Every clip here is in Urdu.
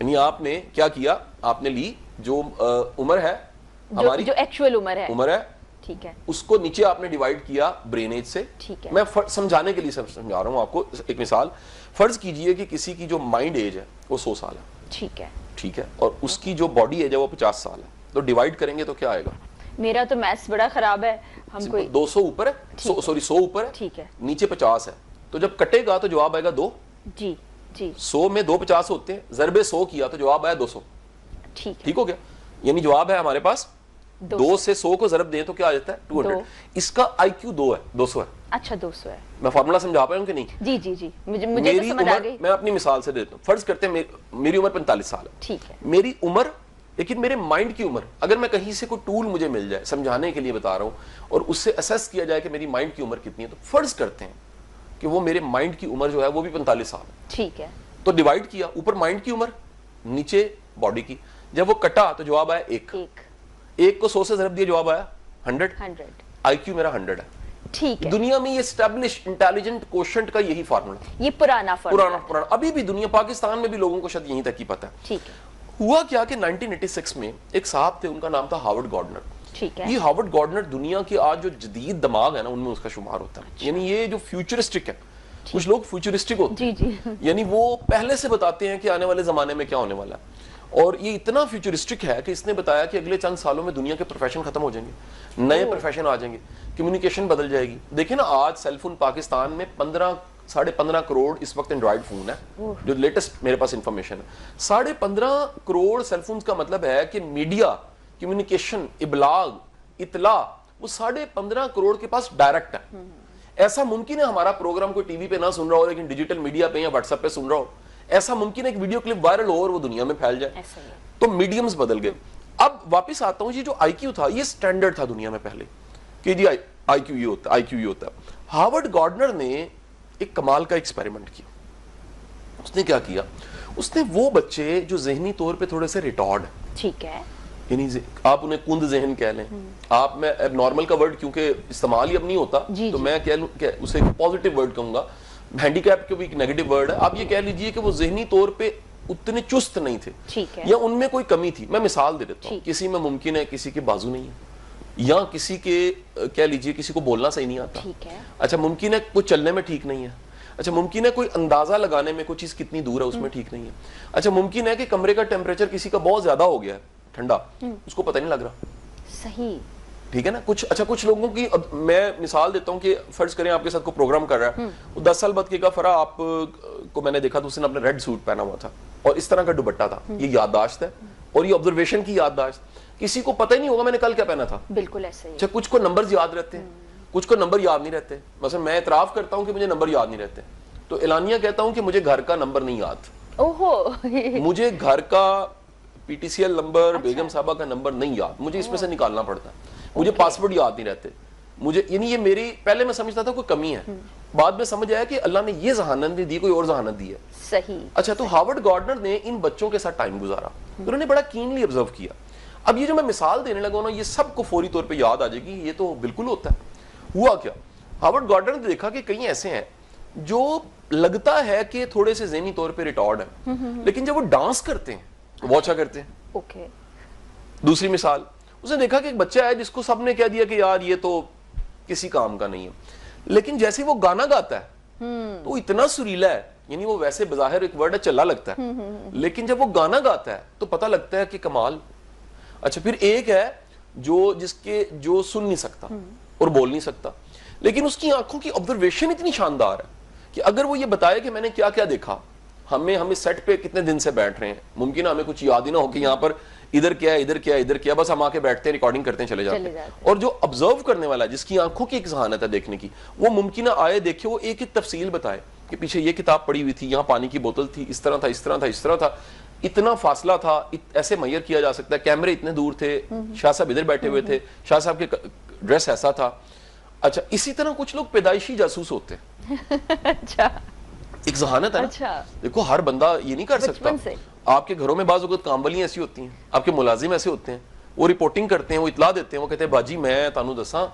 یعنی آپ نے کیا کیا, آپ نے لی جو عمر ہے ہماری, جو ایکچوئل عمر ہے, ٹھیک ہے, اس کو نیچے آپ نے ڈیوائیڈ کیا برین ایج سے. ٹھیک ہے, میں سمجھانے کے لیے سمجھا رہا ہوں آپ کو ایک مثال. فرض کیجئے کہ کسی کی جو مائنڈ ایج ہے وہ 100 سال ہے, ٹھیک ہے, ٹھیک ہے, اور اس کی جو باڈی ایج ہے وہ 50 سال ہے, تو ڈیوائیڈ کریں گے تو کیا آئے گا؟ میرا تو میتھس بڑا خراب ہے, ہم کوئی 200 اوپر ہے, سوری 100 اوپر ہے, ٹھیک ہے, نیچے 50 ہے, تو جب کٹے گا تو جواب آئے گا 2. جی جی, 100 میں 2 50 ہوتے ہیں, ضرب 100 کیا تو جواب آیا 200. ٹھیک ہو گیا, یعنی جواب ہے ہمارے پاس 2 سے 100 کو ضرب دیں تو کیا آ جاتا ہے 200. اس کا آئی کیو 2 ہے, 200 ہے. اچھا 200 ہے. میں فارمولا سمجھا پایا ہوں کہ نہیں؟ جی جی جی, مجھے تو سمجھ آ گئی. میں اپنی مثال سے دیتا ہوں, فرض کرتے ہیں میری عمر 45 سال ہے, ٹھیک ہے, میری عمر, لیکن میرے مائنڈ کی عمر, اگر میں کہیں سے کوئی ٹول مجھے مل جائے, سمجھانے کے لیے بتا رہا ہوں, اور اس سے اسیس کیا جائے کہ میری مائنڈ کی عمر کتنی ہے, تو فرض کرتے ہیں کہ وہ میرے مائنڈ کی عمر جو ہے وہ بھی 45 سال ہے. ٹھیک ہے, تو ڈیوائیڈ کیا, اوپر مائنڈ کی عمر, نیچے باڈی کی, جب وہ کٹا تو جواب آیا 1. 1 کو 100 سے ضرب دیا, جواب آیا 100. آئی کیو میرا 100 ہے. ٹھیک ہے, دنیا میں یہ اسٹیبلش انٹیلیجنٹ کوشنٹ کا یہی فارمولا, یہ پرانا ابھی بھی دنیا, پاکستان میں بھی لوگوں کو شاید یہیں تک ہی پتا ہے. ٹھیک ہے, ہوا کیا کہ 1986 میں ایک صاحب تھے, ان کا نام تھا ہاورڈ گارڈنر. ٹھیک ہے, یہ ہاورڈ گارڈنر دنیا کے آج جو جدید دماغ ہے نا ان میں اس کا شمار ہوتا ہے. یعنی یہ جو فیوچرسٹک ہے, کچھ لوگ فیوچرسٹک ہوتے ہیں, جی, یعنی وہ پہلے سے بتاتے ہیں کہ آنے والے زمانے میں کیا ہونے والا ہے, اور یہ اتنا فیوچرسٹک ہے کہ اس نے بتایا کہ اگلے چند سالوں میں دنیا کے پروفیشن ختم ہو جائیں گے, نئے پروفیشن آ جائیں گے, کمیونیکیشن بدل جائے گی. دیکھیں نا آج سیل فون پاکستان میں 15.5 کروڑ اس وقت اینڈرائڈ فون ہے, جو لیٹسٹ میرے پاس انفارمیشن ہے. 15.5 کروڑ سیل فونز کا مطلب ہے کہ میڈیا, کمیونیکیشن, ابلاغ, اطلاع, وہ 15.5 کروڑ کے پاس ڈائریکٹ ہے. ایسا ممکن ہے ہمارا پروگرام کوئی ٹی وی پہ نہ سن رہا ہو لیکن ڈیجیٹل میڈیا پہ یا واٹس ایپ پہ سن رہا ہو. ایسا ممکن ہے ایک ویڈیو کلپ وائرل ہو اور وہ دنیا میں پھیل جائے. تو میڈیمز بدل گئے. اب واپس آتا ہوں, یہ جو آئی کیو تھا یہ سٹینڈرڈ تھا دنیا میں پہلے کہ جی آئی کیو یہ ہوتا ہے, آئی کیو یہ ہوتا ہے. ہاورڈ گارڈنر نے ایک کمال کا ایکسپیریمنٹ کیا. اس نے کیا کیا, اس نے وہ بچے جو ذہنی طور پہ تھوڑے سے ریٹارڈ ہیں, ٹھیک ہے, یعنی آپ انہیں کند ذہن کہہ لیں, آپ, میں اب نارمل کا ورڈ کیونکہ استعمال ہی اب نہیں ہوتا تو میں کہہ لوں کہ اسے پازیٹیو ورڈ کہوں گا, ہینڈی کیپ کو بھی ایک نیگیٹو ورڈ ہے. آپ یہ کہہ لیجئے کہ وہ ذہنی طور پہ اتنے چست نہیں تھے, یا ان میں کوئی کمی تھی. میں مثال دے دیتا ہوں, کسی میں ممکن ہے کسی کے بازو نہیں ہے, یا کسی کے کہہ لیجئے کسی کو بولنا صحیح نہیں آتا. اچھا ممکن ہے کوئی چلنے میں ٹھیک نہیں ہے. اچھا ممکن ہے کوئی اندازہ لگانے میں کوئی چیز کتنی دور ہے اس میں ٹھیک نہیں ہے. اچھا ممکن ہے کہ کمرے کا ٹیمپریچر کسی کا بہت زیادہ ہو گیا ہے, ٹھنڈا, اس کو پتہ نہیں لگ رہا. صحیح, ٹھیک ہے نا. کچھ لوگوں کی, میں مثال دیتا ہوں کہ فرض کریں آپ کے ساتھ کوئی پروگرام کر رہا ہے, وہ 10 سال بعد کہے گا فرا آپ کو میں نے دیکھا تو اس نے اپنا ریڈ سوٹ پہنا ہوا تھا اور اس طرح کا دوپٹہ تھا. یہ یادداشت ہے اور یہ آبزرویشن کی یادداشت. کسی کو پتہ ہی نہیں ہوگا میں نے کل کیا پہنا تھا. بالکل ایسے ہی. اچھا کچھ کو نمبرز یاد رہتے ہیں, کچھ کو نمبر یاد نہیں رہتے. مثلا میں اعتراف کرتا ہوں کہ مجھے نمبر یاد نہیں رہتے, تو اعلانیہ کہتا ہوں کہ مجھے گھر کا نمبر نہیں یاد. مجھے گھر کا P T C L number, بیگم صاحبہ کا نمبر نہیں یاد, مجھے اس میں سے نکالنا پڑتا. مجھے پاسورڈ یاد نہیں رہتے مجھے, یعنی یہ میری, پہلے میں سمجھتا تھا کوئی کمی ہے, بعد میں سمجھ آیا کہ اللہ نے یہ ذہانت نہیں دی, کوئی اور ذہانت دی ہے. صحیح. اچھا تو ہاورڈ گارڈنر نے ان بچوں کے ساتھ ٹائم گزارا, انہوں نے بڑا کینلی آبزرو کیا. اب یہ جو میں مثال دینے لگا نا, یہ سب کو فوری طور پہ یاد آ جائے گی, یہ تو بالکل ہوتا ہے. ہوا کیا, ہاورڈ گارڈنر نے دیکھا کہ کئی ایسے ہیں جو لگتا ہے کہ تھوڑے سے ذہنی طور پہ ریٹارڈ ہیں, لیکن جب وہ ڈانس کرتے ہیں وہ اچھا کرتے ہیں. اوکے. دوسری مثال, اس نے دیکھا کہ ایک بچہ ہے جس کو سب نے کہہ دیا کہ یار یہ تو کسی کام کا نہیں ہے, لیکن جیسے وہ گانا گاتا ہے تو وہ اتنا سریلا ہے, یعنی وہ ویسے بظاہر ایک ورڈ ہے چلا لگتا ہے, لیکن جب وہ گانا گاتا ہے تو پتہ لگتا ہے کہ کمال. اچھا پھر ایک ہے جو سن نہیں سکتا اور بول نہیں سکتا, لیکن اس کی آنکھوں کی آبزرویشن اتنی شاندار ہے کہ اگر وہ یہ بتائے کہ میں نے کیا کیا دیکھا, ہمیں سیٹ پہ کتنے دن سے بیٹھ رہے ہیں, ممکن ہے ہمیں کچھ یاد ہی نہ ہو کہ یہاں پر ادھر کیا ہے, ادھر کیا ہے, ادھر کیا, بس ہم آ کے بیٹھتے ہیں, ریکارڈنگ کرتے ہیں, چلے جاتے ہیں. اور جو آبزرو کرنے والا ہے, جس کی آنکھوں کی ایک ذہانت ہے دیکھنے کی, وہ ممکنہ آئے دیکھے, وہ ایک ایک تفصیل بتائے کہ پیچھے یہ کتاب پڑی ہوئی تھی, یہاں پانی کی بوتل تھی, اس طرح تھا, اس طرح تھا, اس طرح تھا, اتنا فاصلہ تھا, ایسے میئر کیا جا سکتا ہے, کیمرے اتنے دور تھے, شاہ صاحب ادھر بیٹھے ہوئے تھے, شاہ صاحب کے ڈریس ایسا تھا. اچھا اسی طرح کچھ لوگ پیدائشی جاسوس ہوتے ہیں. اچھا ایک ذہانت ہے نا, دیکھو ہر بندہ یہ نہیں کر سکتا. آپ کے گھروں میں بعض اوقات کامبلیاں ایسی ہوتی ہیں, آپ کے ملازم ایسے ہوتے ہیں, وہ رپورٹنگ کرتے ہیں, وہ اطلاع دیتے ہیں, وہ کہتے ہیں باجی میں تانوں دساں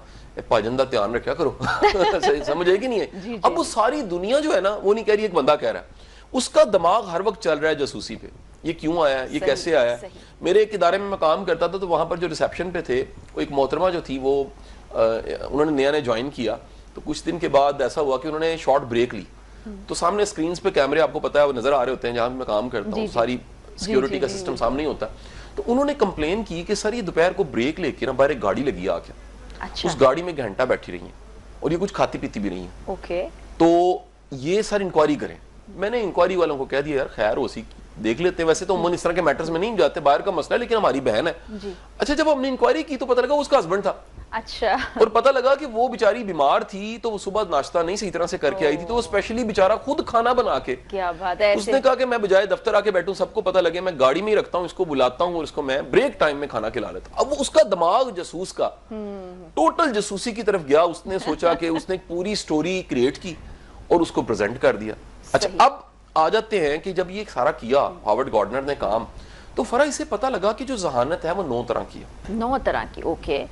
پاجندہ دھیان رکھیا کرو. سمجھ آئے گی نہیں ہے. اب وہ ساری دنیا جو ہے نا وہ نہیں کہہ رہی, ایک بندہ کہہ رہا ہے, اس کا دماغ ہر وقت چل رہا ہے جاسوسی پہ. یہ کیوں آیا ہے, یہ کیسے آیا ہے. میرے ایک ادارے میں کام کرتا تھا, تو وہاں پر جو ریسیپشن پہ تھے, وہ ایک محترمہ جو تھی, وہ انہوں نے نیا جوائن کیا, تو کچھ دن کے بعد ایسا ہوا کہ انہوں نے شارٹ بریک لی, تو سامنے اسکرینز پہ کیمرے آپ کو پتا ہے وہ نظر آ رہے ہوتے ہیں جہاں میں کام کرتا ہوں, ساری سیکیورٹی کا سسٹم سامنے ہی ہوتا ہے. تو انہوں نے کمپلین کی کہ سر یہ دوپہر کو بریک لے کے نا باہر ایک گاڑی لگی آ کے, اس گاڑی میں گھنٹہ بیٹھی رہی ہیں اور یہ کچھ کھاتی پیتی بھی نہیں ہے. تو یہ سر انکوائری کریں. میں نے انکوائری والوں کو کہہ دیا یار خیر ہو سی دیکھ لیتے ہیں, ویسے تو عموماً اس طرح کے میٹرز میں نہیں جاتے, باہر کا مسئلہ ہے, لیکن ہماری بہن ہے. اچھا جب ہم نے انکوائری کی تو پتہ لگا اس کا ہسبینڈ تھا. اچھا. اور پتہ لگا کہ وہ بیچاری بیمار تھی, تو وہ صبح ناشتہ نہیں صحیح طرح سے کر کے آئی تھی, تو وہ اسپیشلی بیچارہ خود کھانا بنا کے, کیا بات ہے, اس نے کہا کہ میں بجائے دفتر آ کے بیٹھوں سب کو پتہ لگے, میں گاڑی میں ہی رکھتا ہوں, اس کو بلاتا ہوں اور اس کو میں بریک ٹائم میں کھانا کھلا لیتا ہوں. اب اس کا دماغ جاسوس کا ٹوٹل جاسوسی کی طرف گیا. اس نے سوچا کہ اس نے پوری سٹوری کریٹ کی اور اس کو پریزنٹ کر دیا. اچھا اب آ جاتے ہیں کہ جب یہ سارا کیا ہاورڈ گارڈنر نے کام, تو فرا اسے پتہ لگا کہ جو ذہانت ہے وہ 9 طرح کی ہے. 9 طرح کی, اوکے.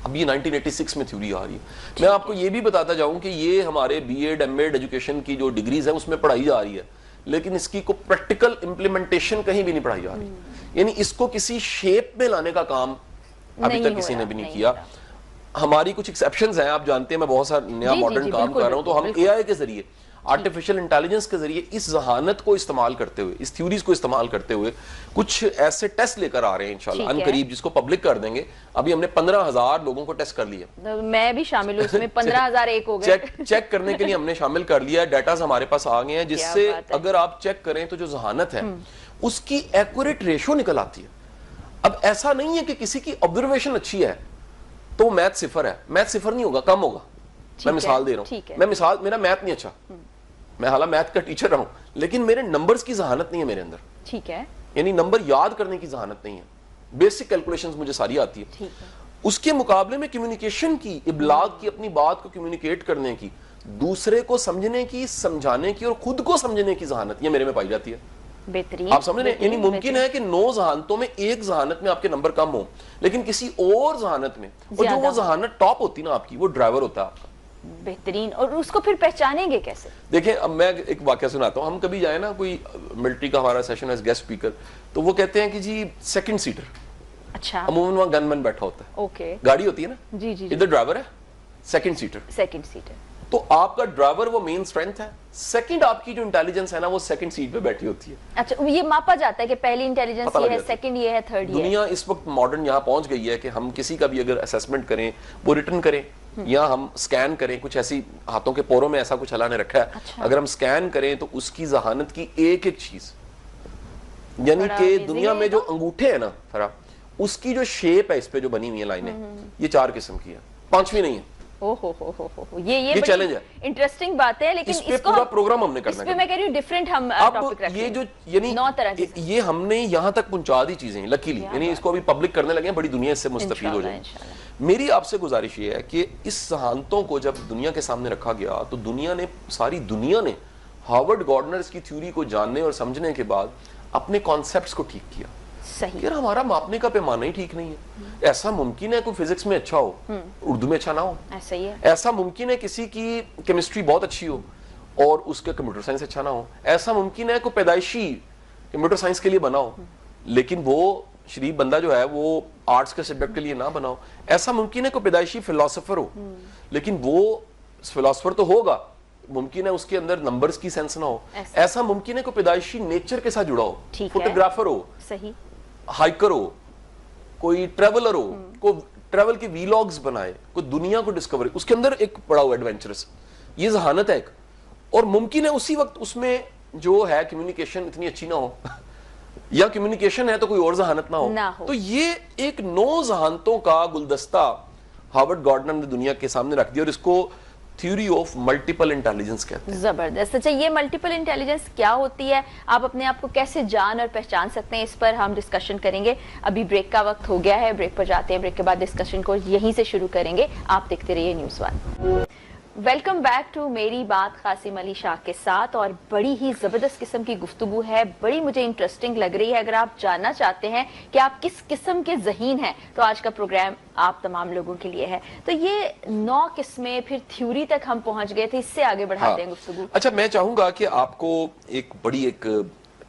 اب یہ 1986 میں تھیوری آ رہی ہے. میں آپ کو یہ بھی بتاتا جاؤں کہ یہ ہمارے B Ed M Ed education کی جو ڈگریز ہیں اس میں پڑھائی جا رہی ہے, لیکن اس کی کوئی پریکٹیکل امپلیمنٹیشن کہیں بھی نہیں پڑھائی جا رہی. یعنی اس کو کسی شیپ میں لانے کا کام ابھی تک کسی نے بھی نہیں کیا. ہماری کچھ ایکسیپشنز ہیں, آپ جانتے ہیں میں بہت سارا نیا ماڈرن کام کر رہا ہوں, تو ہم اے آئی کے ذریعے آرٹیفیشل انٹیلیجنس کے ذریعے اس ذہانت کو استعمال کرتے ہوئے, اس تھیوریز کو استعمال کرتے ہوئے کچھ ایسے ٹیسٹ لے کر آ رہے ہیں انشاءاللہ ان قریب, جس کو پبلک کر دیں گے. ابھی ہم نے 15,000 لوگوں کو ٹیسٹ کر لیا, میں بھی شامل ہوں اس میں, 15,001 ہو گئے. چیک کرنے کے لیے ہم نے شامل کر لیا ہے, ڈیٹاز ہمارے پاس آ گئے ہیں, جس سے اگر آپ چیک کریں تو جو ذہانت ہے اس کی ایکوریٹ ریشو نکل آتی ہے. اب ایسا نہیں ہے کہ کسی کی آبزرویشن اچھی ہے تو میتھ صفر ہے, میتھ صفر نہیں ہوگا, کم ہوگا. میں مثال دے رہا ہوں, میں مثال, میرا میتھ نہیں اچھا, میں حالانکہ میتھ کا ٹیچر رہا ہوں, لیکن میرے نمبرز کی ذہانت نہیں ہے میرے اندر. ٹھیک ہے, یعنی نمبر یاد کرنے کی ذہانت نہیں ہے, بیسک کیلکولیشنز مجھے ساری آتی ہے. اس کے مقابلے میں کمیونیکیشن کی, ابلاغ کی, اپنی بات کو کمیونیکیٹ کرنے کی, دوسرے کو سمجھنے کی, سمجھانے کی اور خود کو سمجھنے کی ذہانت یہ میرے میں پائی جاتی ہے. بہترین. آپ سمجھ رہے ہیں, یعنی ممکن ہے کہ 9 ذہانتوں میں ایک ذہانت میں آپ کے نمبر کم ہوں, لیکن کسی اور ذہانت میں, اور جو وہ ذہانت ٹاپ ہوتی نا آپ کی, وہ ڈرائیور ہوتا ہے آپ کا. بہترین. اور اس کو پھر پہچانیں گے کیسے؟ دیکھیں اب میں ایک واقعہ سناتا ہوں. ہم کبھی جائیں نا کوئی ملٹری کا ہمارا سیشن ایز گیسٹ اسپیکر, تو وہ کہتے ہیں کہ جی سیکنڈ سیٹر. اچھا. عموماً وہاں گن مین بیٹھا ہوتا ہے, اوکے, گاڑی ہوتی ہے نا, جی جی, ادھر ڈرائیور ہے, سیکنڈ سیٹر. Second seater. تو آپ کا ڈرائیور وہ مین اسٹرینتھ ہے, سیکنڈ آپ کی جو انٹیلیجنس ہے نا وہ سیکنڈ سیٹ پہ بیٹھی ہوتی ہے. اچھا, یہ ماپا جاتا ہے کہ پہلی انٹیلیجنس یہ ہے, سیکنڈ یہ ہے, تھرڈ یہ ہے. دنیا اس وقت ماڈرن یہاں پہنچ گئی ہے کہ ہم کسی کا بھی اگر اسیسمنٹ کریں وہ ریٹرن کریں یا ہم سکین کریں, کچھ ایسی ہاتھوں کے پوروں میں ایسا کچھ اللہ نے رکھا ہے, اگر ہم سکین کریں تو اس کی ذہانت کی ایک ایک چیز, یعنی کہ دنیا میں جو انگوٹھے ہیں نا فرا, اس کی جو شیپ ہے اس پہ جو بنی ہوئی ہیں لائنیں, یہ 4 قسم کی ہے, 5ویں نہیں ہے. یہ چیلنج ہے, انٹرسٹنگ بات ہے, لیکن اس پہ پورا پروگرام ہم نے کرنا ہے. میں کہہ رہی ہوں ڈیفرنٹ ہم ٹاپک رکھیں. یہ جو یعنی 9 طرح کی, یہ ہم نے یہاں تک پہنچا دی چیزیں لکیلی, یعنی اس کو ابھی پبلک کرنے لگے ہیں, بڑی دنیا اس سے مستفید ہو جائے. میری آپ سے گزارش یہ ہے کہ اس ذہانتوں کو جب دنیا کے سامنے رکھا گیا تو دنیا نے, ساری دنیا نے ہاورڈ گارڈنر کی تھیوری کو جاننے اور سمجھنے کے بعد اپنے کانسیپٹس کو ٹھیک کیا. یار ہمارا ماپنے کا پیمانہ ہی ٹھیک نہیں ہے. ایسا ممکن ہے کوئی فزکس میں اچھا ہو, اردو میں اچھا نہ ہو. ایسا ممکن ہے کسی کی کیمسٹری بہت اچھی ہو اور اس کا کمپیوٹر سائنس اچھا نہ ہو. ایسا ممکن ہے کوئی پیدائشی کمپیوٹر سائنس کے لیے بنا ہو لیکن وہ شریف بندہ جو ہے وہ آرٹس کے سبجیکٹ کے لیے نہ بنا ہو. ایسا ممکن ہے کوئی پیدائشی فلاسفر ہو لیکن وہ فلاسفر تو ہوگا, ممکن ہے اس کے اندر نمبرز کی سینس نہ ہو. ایسا ممکن ہے کوئی پیدائشی نیچر کے ساتھ جڑا ہو, فوٹوگرافر ہو, ہائیکر ہو, کوئی ٹریولر ہو, کوئی ٹریول کے ویلاگز بنائے, کوئی دنیا کو ڈسکور, اس کے اندر ایک پڑا ہوا ایڈونچرس, یہ ذہانت ہے ایک. اور ممکن ہے اسی وقت اس میں جو ہے کمیونیکیشن اتنی اچھی نہ ہو یا کمیونیکیشن ہے تو کوئی اور ذہانت نہ ہو. تو یہ ایک 9 ذہانتوں کا گلدستہ ہاورڈ گارڈنر نے دنیا کے سامنے رکھ دیا اور اس کو تھیوری آف ملٹیپل انٹیلیجنس کہتے ہیں. زبردست. اچھا, یہ ملٹیپل انٹیلیجنس کیا ہوتی ہے, آپ اپنے آپ کو کیسے جان اور پہچان سکتے ہیں, اس پر ہم ڈسکشن کریں گے. ابھی بریک کا وقت ہو گیا ہے, بریک پر جاتے ہیں, بریک کے بعد ڈسکشن کو یہیں سے شروع کریں گے. آپ دیکھتے رہیے نیوز 1. ویلکم بیک ٹو میری بات قاسم علی شاہ کے ساتھ, اور بڑی ہی زبردست قسم کی گفتگو ہے, بڑی مجھے انٹرسٹنگ لگ رہی ہے. اگر آپ جاننا چاہتے ہیں کہ آپ کس قسم کے ذہین ہیں تو آج کا پروگرام آپ تمام لوگوں کے لیے ہے. تو یہ 9 قسمیں, پھر تھیوری تک ہم پہنچ گئے تھے, اس سے آگے بڑھاتے ہیں گفتگو. اچھا, میں چاہوں گا کہ آپ کو ایک بڑی ایک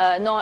9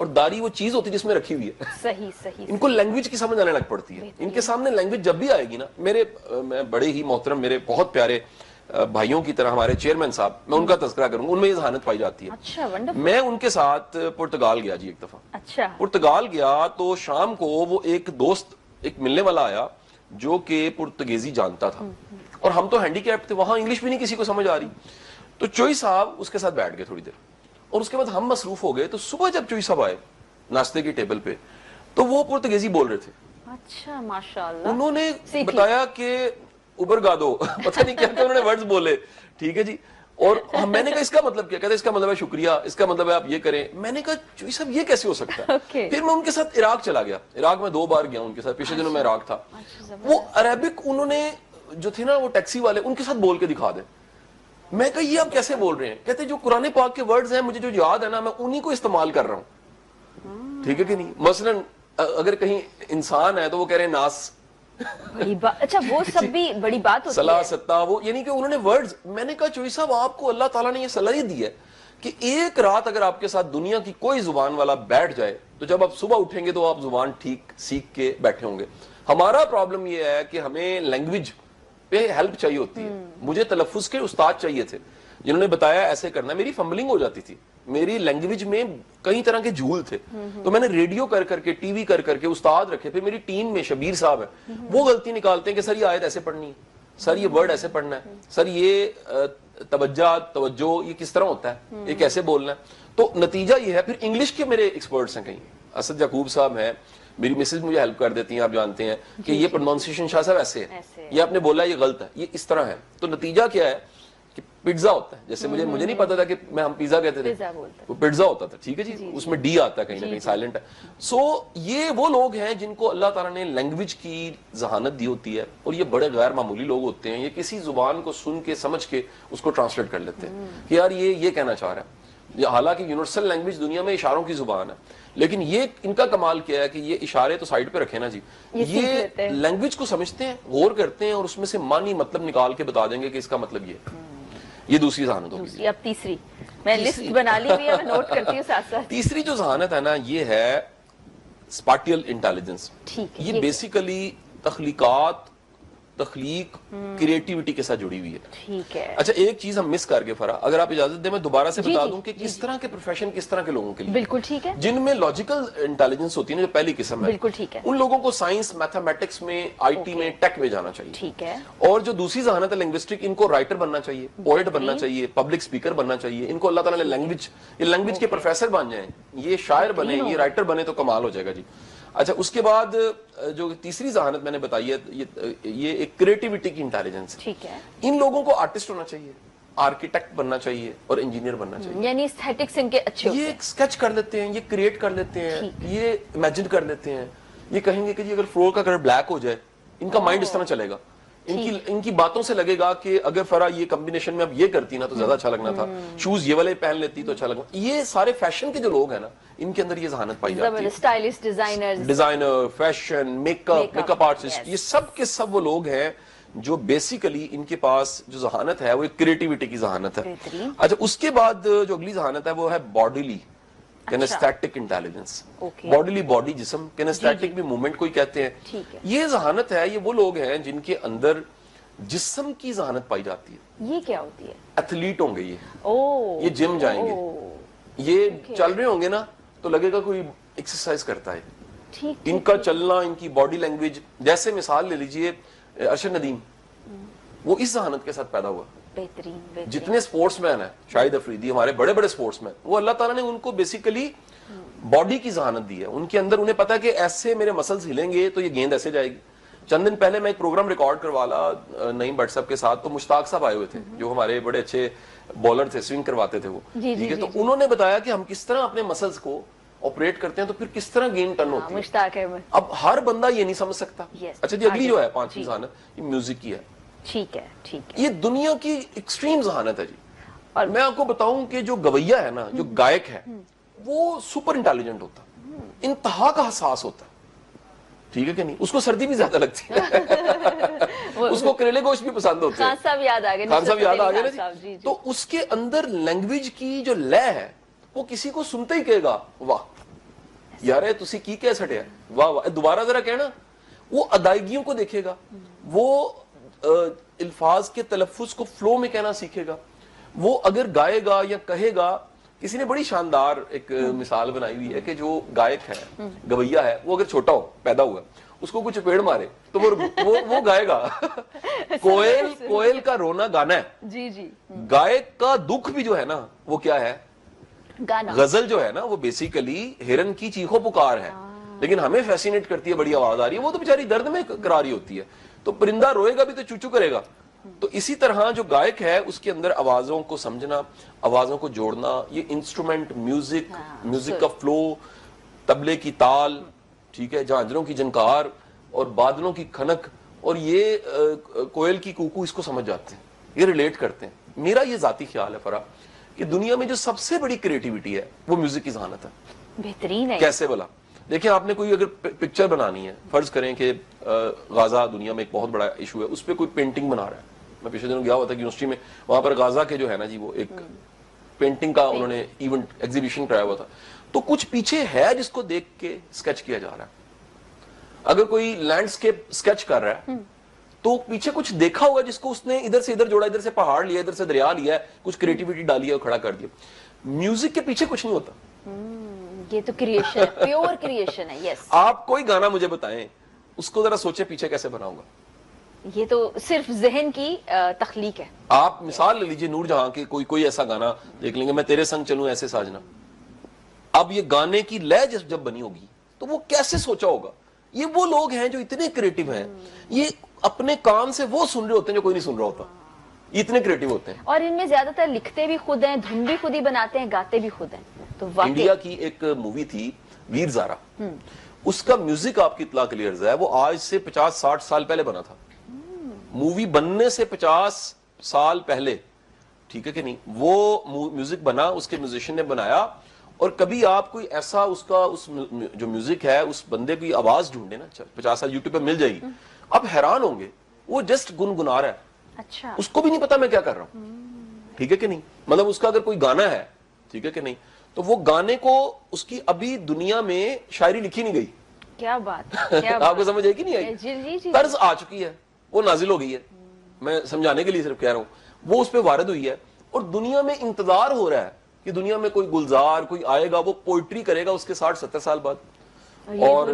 اور داڑھی وہ چیز ہوتی ہے جس میں رکھی ہوئی ہے. صحیح صحیح. ان کو لینگویج کی سمجھ آنے لگ پڑتی ہے. ان کے سامنے لینگویج جب بھی آئے گی نا, میں بڑے ہی محترم میرے بہت پیارے بھائیوں کی طرح ہمارے چیئرمین صاحب, میں ان کا تذکرہ کروں گا, ان میں یہ ذہانت پائی جاتی ہے. اچھا ونڈرفل. میں ان کے ساتھ پرتگال گیا جی ایک دفعہ. اچھا. پرتگال گیا تو شام کو وہ ایک دوست ایک ملنے والا آیا جو کہ پرتگیزی جانتا تھا, اور ہم تو ہینڈی کیپ تھے, وہاں انگلش بھی نہیں کسی کو سمجھ آ رہی. تو چوئی صاحب اس کے ساتھ بیٹھ گئے تھوڑی دیر, اور اس کے بعد ہم مصروف ہو گئے. تو صبح جب چوئی صاحب آئے ناشتے کی ٹیبل پہ, تو وہ پرتگیزی بول رہے تھے. اچھا ماشاءاللہ. انہوں نے بتایا کہ اوبر گادو, پتہ نہیں کیا کہ انہوں نے ورڈز بولے, ٹھیک ہے جی. اور میں نے کہا اس کا مطلب کیا؟ کہتے اس کا مطلب ہے شکریہ, اس کا مطلب ہے آپ یہ کریں. میں نے کہا چوئی صاحب یہ کیسے ہو سکتا ہے؟ پھر میں ان کے ساتھ عراق چلا گیا. عراق میں 2 بار گیا ان کے ساتھ, پچھلے دنوں میں عراق تھا. وہ عربک انہوں نے جو تھے نا وہ ٹیکسی والے, ان کے ساتھ بول کے دکھا دیں. میں کہا یہ آپ کیسے بول رہے ہیں؟ کہتے جو قرآن پاک کے ورڈز ہیں مجھے جو یاد ہے نا, میں انہی کو استعمال کر رہا ہوں. ٹھیک ہے کہ نہیں؟ مثلا اگر کہیں انسان ہے تو وہ کہہ رہے ہیں ناس. اچھا وہ سب بھی بڑی بات ہوتی ہے. صلاح ستا, وہ یعنی کہ انہوں نے ورڈز. میں نے کہا چوئی صاحب آپ کو اللہ تعالیٰ نے یہ صلاحیت دی ہے کہ ایک رات اگر آپ کے ساتھ دنیا کی کوئی زبان والا بیٹھ جائے تو جب آپ صبح اٹھیں گے تو آپ زبان ٹھیک سیکھ کے بیٹھے ہوں گے. ہمارا پرابلم یہ ہے کہ ہمیں لینگویج پہ ہیلپ چاہیے ہوتی ہے. مجھے تلفظ کے استاد چاہیے تھے جنہوں نے بتایا ایسے کرنا. میری فمبلنگ ہو جاتی تھی, میری لینگویج میں کئی طرح کے جھول تھے. تو میں نے ریڈیو کر کر کے, ٹی وی کر کر کے استاد رکھے. پھر میری ٹیم میں شبیر صاحب ہیں, وہ غلطی نکالتے ہیں کہ سر یہ آیت ایسے پڑھنی ہے, سر یہ ورڈ ایسے پڑھنا ہے, سر یہ توجہ یہ کس طرح ہوتا ہے, یہ کیسے بولنا ہے. تو نتیجہ یہ ہے. پھر انگلش کے میرے ایکسپرٹس ہیں, کہیں اسد یعقوب صاحب ہیں, میری مسز مجھے ہیلپ کر دیتی ہیں, آپ جانتے ہیں کہ یہ پروننسیشن شاہ صاحب ایسے ہے, یہ آپ نے بولا یہ غلط ہے, یہ اس طرح ہے. تو نتیجہ کیا ہے کہ پیزا ہوتا ہے, جیسے مجھے نہیں پتا تھا کہ میں ہم پیزا کہتے تھے, وہ پیزا ہوتا تھا. ٹھیک ہے جی, اس میں ڈی آتا ہے کہیں نہ کہیں, سائلنٹ ہے. سو یہ وہ لوگ ہیں جن کو اللہ تعالیٰ نے لینگویج کی ذہانت دی ہوتی ہے, اور یہ بڑے غیر معمولی لوگ ہوتے ہیں. یہ کسی زبان کو سن کے سمجھ کے اس کو ٹرانسلیٹ کر لیتے ہیں کہ یار یہ کہنا چاہ رہا ہے. حالانکہ یونیورسل لینگویج دنیا میں اشاروں کی زبان ہے, لیکن یہ ان کا کمال کیا ہے کہ یہ اشارے تو سائڈ پہ رکھے نا جی, یہ لینگویج کو سمجھتے ہیں, غور کرتے ہیں, اور اس میں سے معنی مطلب نکال کے بتا دیں گے کہ اس کا مطلب یہ. یہ دوسری ذہانت ہوگی. اب تیسری میں لسٹ بنا لی ہوئی ہے, میں نوٹ کرتی ہوں ساتھ ساتھ. تیسری جو ذہانت ہے نا یہ ہے اسپاٹیل انٹیلیجنس. یہ بیسیکلی تخلیق کریٹیوٹی کے ساتھ جڑی ہوئی ہے. ٹھیک ہے. اچھا ایک چیز ہم مس کر گئے فرا, اگر آپ اجازت دیں میں دوبارہ سے بتا دوں کہ کس طرح کے پروفیشن کس طرح کے لوگوں کے لیے. بالکل ٹھیک ہے. جن میں لاجیکل انٹیلیجنس ہوتی ہے نا, جو پہلی قسم ہے, بالکل ٹھیک ہے, ان لوگوں کو سائنس, میتھمیٹکس میں, آئی ٹی میں, ٹیک میں جانا چاہیے. ٹھیک ہے. اور جو دوسری ذہانت ہے لنگوسٹک, ان کو رائٹر بننا چاہیے, پوئٹ بننا چاہیے, پبلک اسپیکر بننا چاہیے. ان کو اللہ تعالیٰ نے لینگویج کے پروفیسر بن جائیں, یہ شاعر بنے, یہ رائٹر بنے تو کمال ہو جائے گا جی. اچھا اس کے بعد جو تیسری ذہانت میں نے بتائی ہے یہ ایک کریٹیوٹی کی انٹیلیجنس ہے. ٹھیک ہے. ان لوگوں کو آرٹسٹ ہونا چاہیے, آرکیٹیکٹ بننا چاہیے, اور انجینئر بننا چاہیے. یعنی ایستھیٹکس ان کے اچھے ہوتے ہیں, یہ اسکیچ کر لیتے ہیں, یہ کریٹ کر لیتے ہیں, یہ امیجن کر لیتے ہیں. یہ کہیں گے کہ جی اگر فلور کا کلر بلیک ہو جائے, ان کا مائنڈ اس طرح چلے گا. ان کی باتوں سے لگے گا کہ اگر فرا یہ کمبینیشن میں اب یہ کرتی نا تو زیادہ اچھا لگنا تھا, شوز یہ والے پہن لیتی تو اچھا لگنا. یہ سارے فیشن کے جو لوگ ہیں نا, ان کے اندر یہ ذہانت پائی جاتی ہے. Stylist, designer, fashion, make up artist, یہ سب کے سب وہ لوگ ہیں جو بیسیکلی ان کے پاس جو ذہانت ہے وہ ایک کریٹیوٹی کی ذہانت ہے. اچھا اس کے بعد جو اگلی ذہانت ہے وہ ہے باڈیلی کینیسٹیٹک انٹیلیجنس. باڈیلی, باڈی جسم, کینیسٹیٹک بھی موومنٹ کوئی کہتے ہیں. یہ ذہانت ہے, یہ وہ لوگ ہیں جن کے اندر جسم کی ذہانت پائی جاتی ہے. یہ کیا ہوتی ہے؟ ایتھلیٹ ہوں گے یہ جم جائیں گے, یہ چل رہے ہوں گے نا تو لگے گا کوئی ایکسرسائز کرتا ہے. ان کا چلنا, ان کی باڈی لینگویج, جیسے مثال لے لیجئے ارشد ندیم, وہ اس ذہانت کے ساتھ پیدا ہوا. جتنے سپورٹس مین ہیں, شاہد افریدی, ہمارے بڑے بڑے سپورٹس مین, وہ اللہ تعالیٰ نے ان کو بیسیکلی باڈی کی ذہانت دی ہے. ان کے اندر انہیں پتا ہے کہ ایسے میرے مسلز ہلیں گے تو یہ گیند ایسے جائے گی. چند دن پہلے میں ایک پروگرام ریکارڈ کروالا نعیم بٹ صاحب کے ساتھ, تو مشتاق صاحب آئے ہوئے تھے جو ہمارے بڑے اچھے بولر تھے, سوئنگ کرواتے تھے وہ. ٹھیک ہے, تو انہوں نے بتایا کہ ہم کس طرح اپنے مسلز کو آپریٹ کرتے ہیں تو پھر کس طرح گیند ٹرن ہوتی ہے. اب ہر بندہ یہ نہیں سمجھ سکتا. اچھا جی اگلی جو ہے پانچویں ذہانت, یہ میوزک کی ہے. ٹھیک ہے, ٹھیک ہے. یہ دنیا کی ایکسٹریم ذہانت ہے جی. اور میں آپ کو بتاؤں کہ جو گویا ہے نا, جو گائک ہے, وہ سپر انٹیلیجنٹ ہوتا, انتہا کا حساس ہوتا ہے. ٹھیک ہے کہ نہیں, اس کو سردی بھی زیادہ لگتی ہے, اس کو کریلے گوشت بھی پسند ہوتے ہیں. خان صاحب یاد آ گئے, خان صاحب یاد آ گئے نا جی. تو اس کے اندر لینگویج کی جو لے ہے وہ کسی کو سنتے ہی کہے گا واہ, یار تسی کی کیسٹ ہے, واہ واہ, دوبارہ ذرا کہنا. وہ ادائیگیوں کو دیکھے گا, وہ الفاظ کے تلفظ کو فلو میں کہنا سیکھے گا. وہ اگر گائے گا یا کہے گا, کسی نے بڑی شاندار ایک مثال بنائی ہوئی ہے کہ جو گائک ہے, گویا ہے, وہ اگر چھوٹا ہو, پیدا ہوا, اس کو کچھ چپیڑ مارے تو وہ گائے گا. کوئل کا رونا گانا ہے, جی جی. گائک کا دکھ بھی جو ہے نا وہ کیا ہے, گانا. غزل جو ہے نا وہ بیسیکلی ہرن کی چیخو پکار ہے, لیکن ہمیں فیسینیٹ کرتی ہے, بڑی آواز آ رہی ہے, وہ تو بیچاری درد میں کرا رہی ہوتی ہے. تو پرندہ روئے گا بھی تو چوچو کرے گا. تو اسی طرح جو گائک ہے اس کے اندر آوازوں کو سمجھنا, آوازوں کو جوڑنا, یہ انسٹرومنٹ, میوزک کا فلو, طبلے کی تال, ٹھیک ہے, جھانجروں کی جھنکار اور بادلوں کی کھنک, اور یہ کوئل کی کوکو, اس کو سمجھ جاتے ہیں, یہ ریلیٹ کرتے ہیں. میرا یہ ذاتی خیال ہے فرا کہ دنیا میں جو سب سے بڑی کریٹیوٹی ہے وہ میوزک کی ذہانت ہے. بہترین ہے. کیسے بولا؟ دیکھیں آپ نے کوئی اگر پکچر بنانی ہے, فرض کریں کہ غازہ دنیا میں ایک بہت بڑا ایشو ہے, اس پہ کوئی پینٹنگ بنا رہا ہے. میں پچھلے دنوں گیا ہوا تھا یونیورسٹی میں, وہاں پر غازہ کے جو ہے نا جی وہ ایک پینٹنگ کا انہوں نے ایونٹ ایگزیبیشن کرایا ہوا تھا. تو کچھ پیچھے ہے جس کو دیکھ کے سکیچ کیا جا رہا ہے. اگر کوئی لینڈسکیپ سکیچ کر رہا ہے تو پیچھے کچھ دیکھا ہوگا جس کو اس نے ادھر سے ادھر جوڑا, ادھر سے پہاڑ لیا, ادھر سے دریا لیا, کچھ کریٹیوٹی ڈالی ہے اور کھڑا کر دیا. میوزک کے پیچھے کچھ نہیں ہوتا. یہ تو کریشن ہے, پیور کریشن ہے. یس. آپ کوئی گانا مجھے بتائیں, اس کو ذرا سوچے پیچھے کیسے بناؤں گا. یہ تو صرف ذہن کی تخلیق ہے. آپ مثال لے لیجئے نور جہاں کے کوئی ایسا گانا دیکھ لیں گے, میں تیرے سنگ چلوں ایسے ساجنا. اب یہ گانے کی لے جب بنی ہوگی تو وہ کیسے سوچا ہوگا. یہ وہ لوگ ہیں جو اتنے کریٹیو ہیں, یہ اپنے کان سے وہ سن رہے ہوتے ہیں جو کوئی نہیں سن رہا ہوتا, یہ اتنے کریٹیو ہوتے ہیں. اور ان میں زیادہ تر لکھتے بھی خود ہیں, دھن بھی خود ہی بناتے ہیں, گاتے بھی خود ہیں. تو انڈیا کی ایک مووی تھی ویر زارا, اس کا میوزک آپ کی اطلاع کلیئرز ہے, وہ آج سے 50-60 سال پہلے بنا تھا. مووی بننے سے 50 سال پہلے, ٹھیک ہے کہ نہیں, وہ میوزک بنا, اس کے میوزیشین نے بنایا. اور کبھی آپ کوئی ایسا اس کا جو میوزک ہے اس بندے کی آواز ڈھونڈے نا, 50 سال یوٹیوب پہ مل جائے گی, آپ حیران ہوں گے. وہ جسٹ گنگنا رہا ہے, اچھا, اس کو بھی نہیں پتا میں کیا کر رہا ہوں, ٹھیک ہے کہ نہیں. مطلب اس کا اگر کوئی گانا ہے, ٹھیک ہے کہ نہیں, تو وہ گانے کو اس کی ابھی دنیا میں شاعری لکھی نہیں گئی. کیا بات, آپ کو سمجھ آئی کہ نہیں آئی؟ طرز آ چکی ہے, وہ نازل ہو گئی ہے, میں سمجھانے کے لیے صرف کہہ رہا ہوں, وہ اس پہ وارد ہوئی ہے. اور دنیا میں انتظار ہو رہا ہے کہ دنیا میں کوئی گلزار کوئی آئے گا, وہ پوئٹری کرے گا اس کے 60-70 سال بعد. اور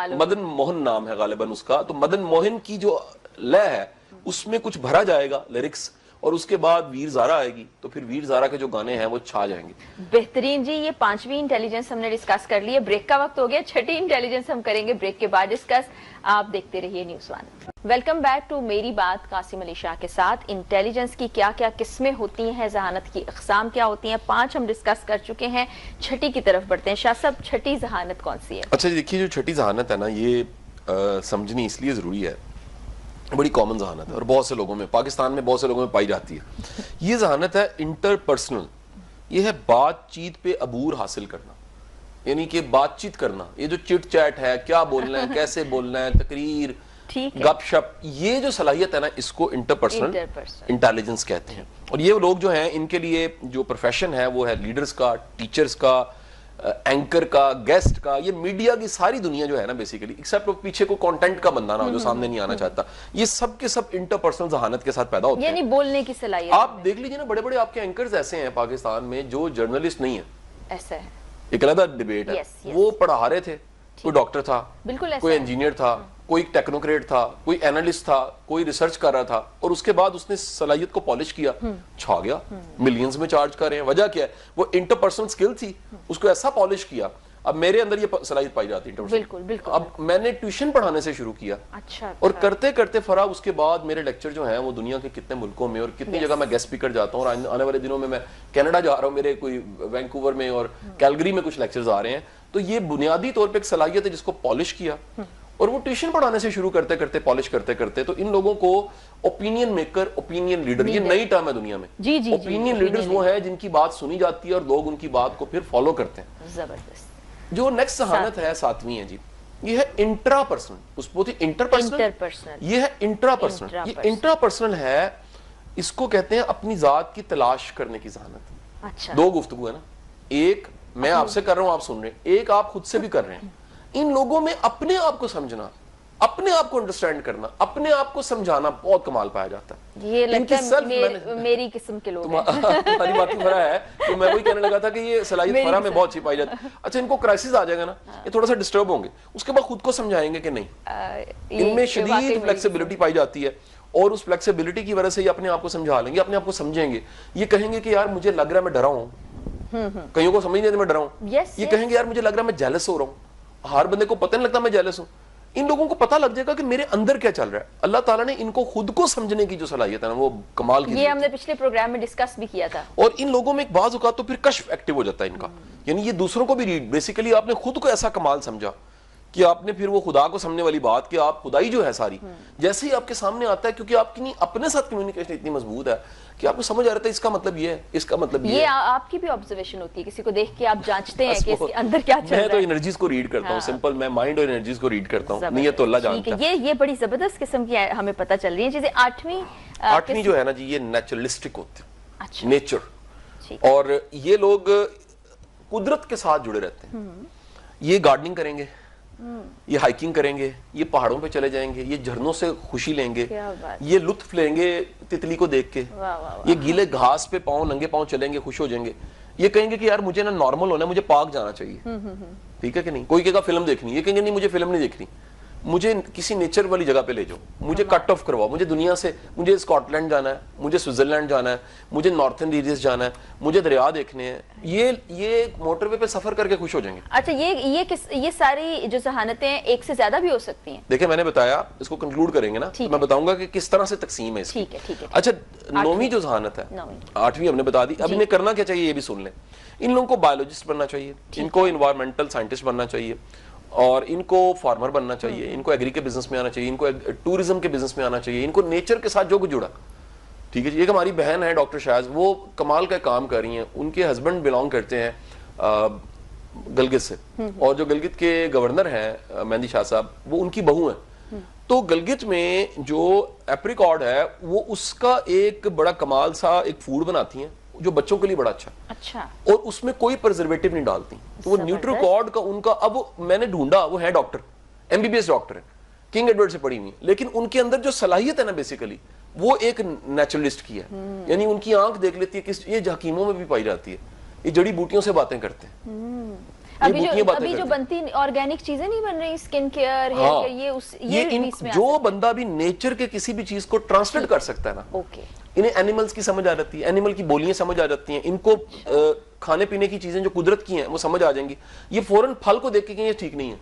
مدن موہن نام ہے غالباً اس کا, تو مدن موہن کی جو لے ہے اس میں کچھ بھرا جائے گا لیرکس, اور اس کے بعد ویر زارا آئے گی, تو پھر ویر زارا کے جو گانے ہیں وہ چھا جائیں گے. بہترین جی. یہ 5ویں انٹیلیجنس ہم نے ڈسکس کر لی ہے, بریک کا وقت ہو گیا. 6ٹھی انٹیلیجنس ہم کریں گے بریک کے بعد ڈسکس. آپ دیکھتے رہیے news one. Welcome back to میری بات قاسم علی شاہ کے ساتھ. انٹیلیجنس کی کیا کیا قسمیں ہوتی ہیں, ذہانت کی اقسام کیا ہوتی ہیں, 5 ہم ڈسکس کر چکے ہیں. 6ٹھی کی طرف بڑھتے ہیں. شاہ صاحب, 6ٹھی ذہانت کون سی ہے؟ اچھا دیکھیے, جو 6ٹھی ذہانت ہے نا, یہ سمجھنی اس لیے ضروری ہے, بڑی کامن ذہانت ہے اور بہت سے لوگوں میں, پاکستان میں بہت سے لوگوں میں پائی جاتی ہے. یہ ذہانت ہے انٹر پرسنل. یہ ہے بات چیت پہ عبور حاصل کرنا, یعنی کہ بات چیت کرنا. یہ جو چٹ چیٹ ہے, کیا بولنا ہے, کیسے بولنا ہے, تقریر, گپ شپ, یہ جو صلاحیت ہے نا, اس کو انٹر پرسنل انٹیلیجنس کہتے ہیں. اور یہ لوگ جو ہیں, ان کے لیے جو پروفیشن ہے وہ ہے لیڈرز کا, ٹیچرز کا, اینکر کا, گیسٹ کا. یہ میڈیا کی ساری دنیا جو ہے نا بیسیکلی, ایکسیپٹ پیچھے کو کنٹینٹ کا بندہ نا جو سامنے نہیں آنا چاہتا, یہ سب کے سب انٹر پرسنل ذہانت کے ساتھ پیدا ہوتے ہیں, یعنی بولنے کی صلاحیت. آپ دیکھ لیجئے نا, بڑے بڑے آپ کے اینکرز ایسے ہیں پاکستان میں جو جرنلسٹ نہیں ہیں. ایسا ہے, ایک علیحدہ ڈیبیٹ ہے. وہ پڑھا رہے تھے, کوئی ڈاکٹر تھا, کوئی انجینئر تھا, کوئی ٹیکنوکریٹ تھا, کوئی اینالسٹ تھا, کوئی ریسرچ کر رہا تھا, اور اس کے بعد اس نے صلاحیت کو پالش کیا, چھا گیا, ملینز میں چارج کر رہے ہیں. وجہ کیا ہے؟ وہ انٹر پرسنل سکل تھی, اس کو ایسا پالش کیا. اب میرے اندر یہ صلاحیت پائی جاتی ہے. بالکل بالکل. اب میں نے ٹیوشن پڑھانے سے شروع کیا, اچھا, اور کرتے کرتے فرا اس کے بعد میرے لیکچر جو ہیں وہ دنیا کے کتنے ملکوں میں اور کتنی جگہ میں گیسٹ اسپیکر جاتا ہوں, اور آنے والے دنوں میں کینیڈا جا رہا ہوں, میرے کوئی وینکوور میں اور کیلگری میں کچھ لیکچرز آ رہے ہیں. تو یہ بنیادی طور پہ ایک صلاحیت ہے جس کو پالش کیا, اور وہ ٹیوشن پڑھانے سے شروع کرتے کرتے پالش کرتے کرتے. تو ان لوگوں کو اوپینین میکر, اوپینین لیڈر, یہ نئی ٹرم ہے دنیا میں. اوپینین لیڈرز وہ ہیں جن کی بات سنی جاتی ہے اور لوگ ان کی بات کو پھر فالو کرتے ہیں. زبردست. جو نیکسٹ ذہانت ہے 7ویں ہے جی, یہ ہے انٹرا پرسنل. اس بہت ہی انٹر پرسنل, یہ ہے انٹرا پرسنل. یہ انٹرا پرسنل ہے, اس کو کہتے ہیں اپنی ذات کی تلاش کرنے کی ذہانت. اچھا, 2 گفتگو ہے نا, ایک میں آپ سے کر رہا ہوں آپ سن رہے ہیں, ایک آپ خود سے بھی کر رہے ہیں. ان لوگوں میں اپنے آپ کو سمجھنا, اپنے آپ کو انڈرسٹینڈ کرنا, اپنے آپ کو سمجھانا بہت کمال پایا جاتا ہے. یہ لگتا ہے میری قسم کے لوگ ہیں. تمہاری بات فرا ہے تو میں وہی کہنے لگا تھا کہ یہ صلاحیت فرا میں بہت اچھی پائی جاتی ہے. اچھا ان کو کرائسس آ جائے گا نا, یہ تھوڑا سا ڈسٹرب ہوں گے, اس کے بعد خود کو سمجھائیں گے کہ نہیں, ان میں شدید فلیکسیبلٹی پائی جاتی ہے, اور اس فلیکسیبلٹی کی وجہ سے یہ اپنے آپ کو سمجھا لیں گے, اپنے آپ کو سمجھیں گے. یہ کہیں گے کہ یار مجھے لگ رہا ہے میں ڈرا ہوں, کئیوں کو سمجھ نہیں میں ڈرا ہوں. یہ کہیں گے یار مجھے لگ رہا ہے میں جیلس ہو رہا ہوں. ہر بندے کو پتہ نہیں لگتا میں جیلس ہوں. ان لوگوں کو پتہ لگ جائے گا کہ میرے اندر کیا چل رہا ہے. اللہ تعالیٰ نے ان کو خود کو سمجھنے کی جو صلاحیت ہے نا وہ کمال کی, یہ ہم نے پچھلے پروگرام میں ڈسکس بھی کیا تھا. اور ان لوگوں میں ایک بعض اوقات تو پھر کشف ایکٹیو ہو جاتا ہے ان کا, یعنی یہ دوسروں کو بھی بیسیکلی آپ نے خود کو ایسا کمال سمجھا کہ آپ نے پھر وہ خدا کو سمجھنے والی بات کہ آپ خدائی جو ہے ساری جیسے ہی آپ کے سامنے آتا ہے, کیونکہ آپ کی اپنے ساتھ کمیونیکیشن اتنی مضبوط ہے کہ آپ کو سمجھ آ رہا ہے اس کا مطلب یہ ہے, اس کا مطلب یہ ہے. آپ کی بھی آبزرویشن ہوتی ہے, کسی کو دیکھ کے آپ جانچتے ہیں کہ اس کے اندر کیا چل رہا ہے. میں تو انرجیز کو ریڈ کرتا ہوں, سمپل میں مائنڈ اور انرجیز کو ریڈ کرتا ہوں, نیت تو اللہ جانتا ہے. یہ بڑی زبردست قسم کی ہمیں پتہ چل رہی ہیں چیزیں. آٹھویں جو ہے نا جی یہ نیچرلسٹک ہوتے ہیں, نیچر, اور یہ لوگ قدرت کے ساتھ جڑے رہتے ہیں. یہ گارڈننگ کریں گے, یہ ہائکنگ کریں گے, یہ پہاڑوں پہ چلے جائیں گے, یہ جھرنوں سے خوشی لیں گے, یہ لطف لیں گے تتلی کو دیکھ کے, یہ گیلے گھاس پہ پاؤں ننگے پاؤں چلیں گے, خوش ہو جائیں گے. یہ کہیں گے کہ یار مجھے نا نارمل ہونا ہے, مجھے پارک جانا چاہیے, ٹھیک ہے کہ نہیں. کوئی کہے گا فلم دیکھنی, یہ کہیں گے نہیں مجھے فلم نہیں دیکھنی, مجھے کسی نیچر والی جگہ پہ لے جاؤ, مجھے کٹ آف کرواؤ, مجھے دنیا سے, مجھے اسکاٹ لینڈ جانا ہے, مجھے سوئٹزرلینڈ جانا ہے, مجھے نارتھن ریجنز جانا ہے, مجھے دریا دیکھنے ہیں. یہ موٹر وے پہ سفر کر کے خوش ہو جائیں گے. اچھا یہ ساری جو ذہانتیں ایک سے زیادہ بھی ہو سکتی ہیں. دیکھیں میں نے بتایا, اس کو کنکلوڈ کریں گے نا تو میں بتاؤں گا کہ کس طرح سے تقسیم ہے اس کی. اچھا 9ویں جو ذہانت ہے, 8ویں ہم نے بتا دی, اب انہیں کرنا کیا چاہیے یہ بھی سن لیں. ان لوگوں کو بایولوجسٹ بننا چاہیے, ان کو انوائرمنٹل سائنٹسٹ بننا چاہیے, اور ان کو فارمر بننا چاہیے, ان کو ایگری کے بزنس میں آنا چاہیے, ان کو ٹورزم کے بزنس میں آنا چاہیے, ان کو نیچر کے ساتھ جو کچھ جڑا. ٹھیک ہے جی. ایک ہماری بہن ہے ڈاکٹر شاز, وہ کمال کا کام کر رہی ہیں. ان کے ہسبینڈ بلانگ کرتے ہیں گلگت سے, اور جو گلگت کے گورنر ہیں مہندی شاہ صاحب, وہ ان کی بہو ہیں. تو گلگت میں جو ایپریکارڈ ہے وہ اس کا ایک بڑا کمال سا ایک فوڈ بناتی ہیں جو بچوں کے لیے بڑا اچھا, اور اس میں کوئی پرزرویٹو نہیں ڈالتی. تو وہ نیوٹریکارڈ کا ان کا, اب میں نے ڈھونڈا, وہ ہے ڈاکٹر, MBBS ڈاکٹر ہے, کنگ ایڈورڈ سے پڑھی ہوئی, لیکن ان کے اندر جو صلاحیت ہے نا بیسیکلی وہ ایک نیچرلسٹ کی ہے. یعنی ان کی آنکھ دیکھ لیتی ہے کہ یہ حکیموں میں بھی پائی جاتی ہے, یہ جڑی بوٹیوں سے باتیں کرتے ہیں. ابھی جو بنتی آرگینک چیزیں نہیں بن رہی, سکن کیئر, جو بندہ بھی نیچر کے کسی بھی چیز کو ٹرانسلیٹ کر سکتا ہے نا, انہیں اینیملز کی سمجھ آ جاتی ہے, اینیمل کی بولیاں سمجھ آ جاتی ہیں, ان کو کھانے پینے کی چیزیں جو قدرت کی ہیں وہ سمجھ آ جائیں گی. یہ فوراً پھل کو دیکھ کے کہ یہ ٹھیک نہیں ہے,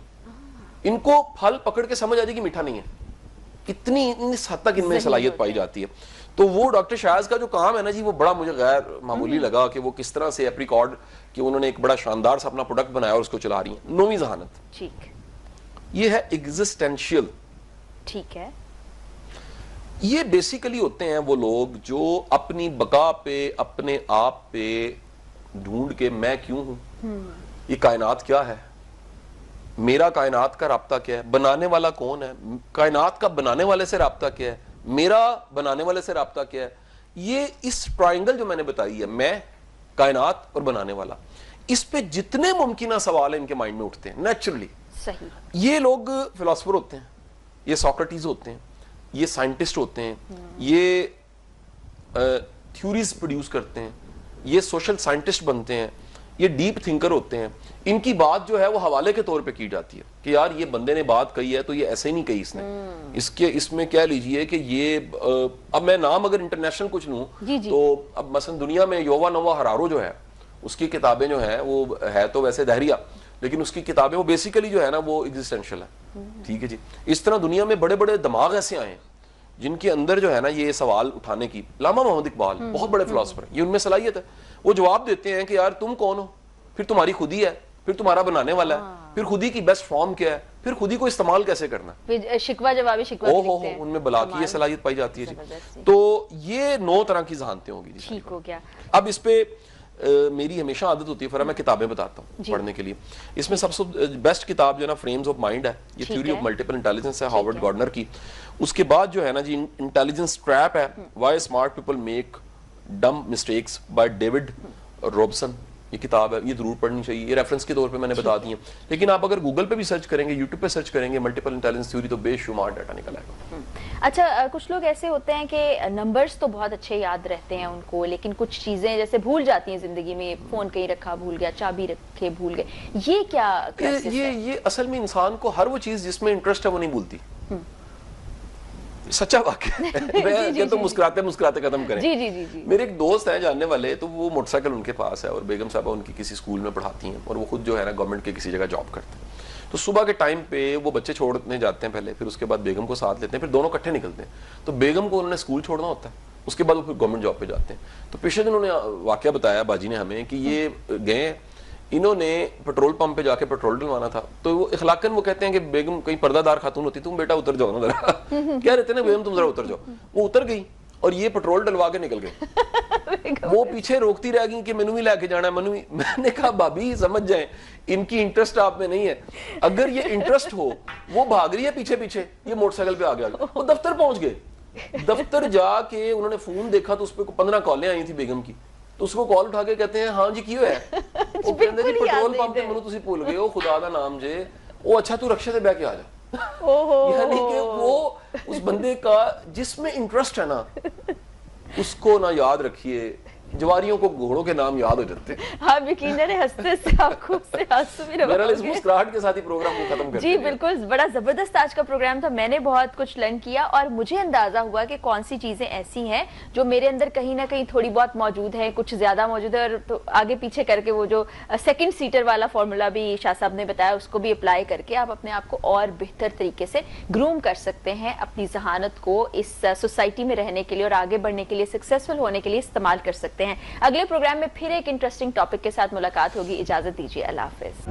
ان کو پھل پکڑ کے سمجھ آ جائے گی میٹھا نہیں ہے. اتنی حد تک ان میں صلاحیت پائی جاتی ہے. تو وہ ڈاکٹر شاز کا جو کام ہے نا جی, وہ بڑا مجھے غیر معمولی لگا کہ وہ کس طرح سے ایپریکارڈ کہ انہوں نے ایک بڑا شاندار سا اپنا پروڈکٹ بنایا اور اس کو چلا رہی ہیں. 9ویں ذہانت یہ ہے ایگزسٹینشیل. ٹھیک ہے. یہ بیسیکلی ہوتے ہیں وہ لوگ جو اپنی بقا پہ, اپنے آپ پہ ڈھونڈ کے میں کیوں ہوں, یہ کائنات کیا ہے, میرا کائنات کا رابطہ کیا ہے, بنانے والا کون ہے, کائنات کا بنانے والے سے رابطہ کیا ہے, میرا بنانے والے سے رابطہ کیا ہے. یہ اس ٹرائنگل جو میں نے بتائی ہے, میں, کائنات اور بنانے والا, اس پہ جتنے ممکنہ سوال ہیں ان کے مائنڈ میں اٹھتے ہیں نیچرلی. صحیح. یہ لوگ فلاسفر ہوتے ہیں, یہ سوکریٹیز ہوتے ہیں, یہ سائنٹسٹ ہوتے ہیں, یہ تھیوریز پروڈیوس کرتے ہیں, یہ سوشل سائنٹسٹ بنتے ہیں, یہ ڈیپ تھنکر ہوتے ہیں. ان کی بات جو ہے وہ حوالے کے طور پہ کی جاتی ہے کہ یار یہ بندے نے بات کہی ہے تو یہ ایسے ہی نہیں کہی اس نے, اس میں کہہ لیجئے کہ یہ, اب میں نام اگر انٹرنیشنل کچھ لوں تو اب مثلا دنیا میں یووا نووا ہرارو جو ہے, اس کی کتابیں جو ہیں وہ ہے تو ویسے دہریہ, لیکن اس کی کتابیں وہ بیسیکلی جو ہے نا وہ ایگزسٹینشل ہے. ٹھیک ہے جی. اس طرح دنیا میں بڑے بڑے دماغ ایسے آئے ہیں جن کے اندر جو ہے نا یہ سوال اٹھانے کی, علامہ محمد اقبال بہت بڑے فلاسفر ہیں, یہ ان میں صلاحیت ہے. وہ جواب دیتے ہیں کہ یار تم کون ہو, پھر تمہاری خودی ہے, پھر تمہارا بنانے والا ہے, پھر خودی کی بیسٹ فارم کیا ہے, پھر خودی کو استعمال کیسے کرنا ہے. شکوہ جوابی شکوہ لکھتے ہیں, ان میں بلا کی یہ صلاحیت پائی جاتی ہے جی. تو یہ 9 طرح کی ذہانتیں ہوں گی جی. ٹھیک ہو گیا. اب اس پہ میری ہمیشہ عادت ہوتی ہے فرا میں کتابیں بتاتا ہوں پڑھنے کے لیے. اس میں سب سے بیسٹ کتاب جو ہے نا فریمز آف مائنڈ ہے, یہ تھیوری آف ملٹیپل انٹیلیجنس ہے ہاورڈ گارڈنر کی. اس کے بعد جو ہے نا جی انٹیلیجنس ٹریپ ہے, why smart people make dumb mistakes by David Robson. یہ کتاب ہے، یہ ضرور پڑھنی چاہیے، یہ ریفرنس کے طور پہ میں نے بتا دی ہیں. لیکن آپ اگر گوگل پہ بھی سرچ کریں گے، یوٹیوب پہ سرچ کریں گے ملٹیپل انٹیلیجنس تھیوری، تو بے شمار ڈیٹا نکل آئے گا. اچھا، کچھ لوگ ایسے ہوتے ہیں کہ نمبرز تو بہت اچھے یاد رہتے ہیں ان کو، لیکن کچھ چیزیں جیسے بھول جاتی ہیں زندگی میں، فون کہیں رکھا بھول گیا، چابی رکھے بھول گئے، یہ کیا کریسس ہے؟ یہ اصل میں انسان کو ہر وہ چیز جس میں انٹرسٹ ہے وہ نہیں بھولتی. سچا واقعہ ہے تو مسکراتے مسکراتے ختم کریں. میرے ایک دوست ہیں جاننے والے، تو وہ موٹر سائیکل ان کے پاس ہے اور بیگم صاحبہ ان کی کسی اسکول میں پڑھاتی ہیں اور وہ خود جو ہے نا گورنمنٹ کے کسی جگہ جاب کرتے ہیں. تو صبح کے ٹائم پہ وہ بچے چھوڑنے جاتے ہیں پہلے، پھر اس کے بعد بیگم کو ساتھ لیتے ہیں، پھر دونوں اکٹھے نکلتے ہیں. تو بیگم کو انہوں نے اسکول چھوڑنا ہوتا ہے، اس کے بعد وہ پھر گورنمنٹ جاب پہ جاتے ہیں. تو پچھلے دن انہوں نے واقعہ بتایا باجی نے ہمیں کہ یہ گئے، انہوں نے پیٹرول پمپ پہ جا کے پیٹرول ڈلوانا تھا. تو وہ اخلاقاً وہ کہتے ہیں کہ بیگم کہیں پردہ دار خاتون ہوتی، تم بیٹا اتر جاؤ نا ذرا، کیا رہتے ہیں نا بیگم تم ذرا اتر جاؤ. وہ اتر گئی اور یہ پیٹرول ڈلوا کے نکل گئے. وہ پیچھے روکتی رہ گئی کہ مینو بھی لے کے جانا ہے، مینو بھی. میں نے کہا بھابھی سمجھ جائیں ان کی انٹرسٹ آپ میں نہیں ہے، اگر یہ انٹرسٹ ہو وہ بھاگ رہی ہے پیچھے پیچھے، یہ موٹر سائیکل پہ آگے آگے. وہ دفتر پہنچ گئے، دفتر جا کے انہوں نے فون دیکھا تو اس پہ 15 کالیں آئی تھی بیگم کی. تو اس کو کال اٹھا کے کہتے ہیں ہاں جی کیوں ہے؟ وہ کہتے ہیں جی پیٹرول پمپ پہ منو تسی بھول گئے ہو، خدا دا نام جے. وہ اچھا تو رکشے سے بیٹھ کے آ جا. یعنی کہ وہ اس بندے کا جس میں انٹرسٹ ہے نا اس کو نہ یاد رکھیے. جواریوں کو گھوڑوں کے نام یاد ہو جاتے ہیں. ہاں یقیناً ہنستے سے آنکھوں سے آنسو بھی میرا اس مسکراہٹ کے ساتھ ہی پروگرام کو ختم کرتے ہیں. جی بالکل، بڑا زبردست آج کا پروگرام تھا. میں نے بہت کچھ لرن کیا اور مجھے اندازہ ہوا کہ کون سی چیزیں ایسی ہیں جو میرے اندر کہیں نہ کہیں تھوڑی بہت موجود ہے، کچھ زیادہ موجود ہے. اور آگے پیچھے کر کے وہ جو سیکنڈ سیٹر والا فارمولا بھی شاہ صاحب نے بتایا، اس کو بھی اپلائی کر کے آپ اپنے آپ کو اور بہتر طریقے سے گروم کر سکتے ہیں، اپنی ذہانت کو اس سوسائٹی میں رہنے کے لیے اور آگے بڑھنے کے لیے، سکسیسفل ہونے کے لیے استعمال کر سکتے ہیں. اگلے پروگرام میں پھر ایک انٹرسٹنگ ٹاپک کے ساتھ ملاقات ہوگی. اجازت دیجیے، اللہ حافظ.